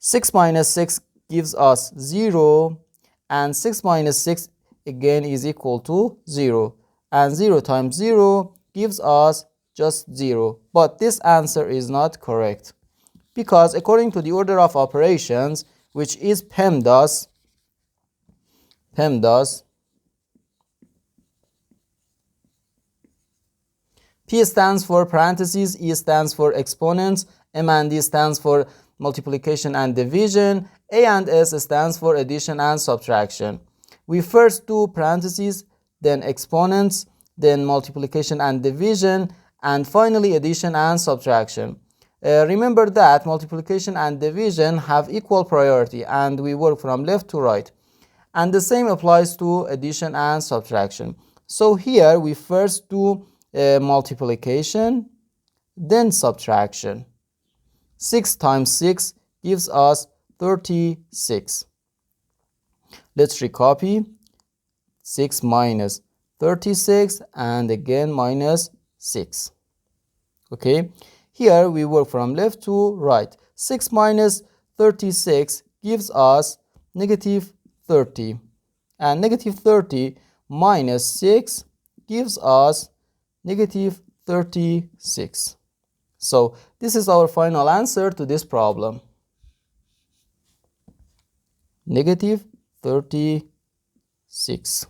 6 minus 6 gives us 0, and 6 minus 6 again is equal to 0, and 0 times 0 gives us just 0. But this answer is not correct, because according to the order of operations, which is PEMDAS, P stands for parentheses, E stands for exponents, M and D stands for multiplication and division, A and S stands for addition and subtraction. We first do parentheses, then exponents, then multiplication and division, and finally addition and subtraction. Remember that multiplication and division have equal priority, and we work from left to right. And the same applies to addition and subtraction. So here we first do multiplication, then subtraction. 6 times 6 gives us 36. Let's recopy. 6 minus 36 and again minus 6. Okay, here we work from left to right. 6 minus 36 gives us negative 30, and negative 30 minus 6 gives us negative 36. So this is our final answer to this problem. Negative 36.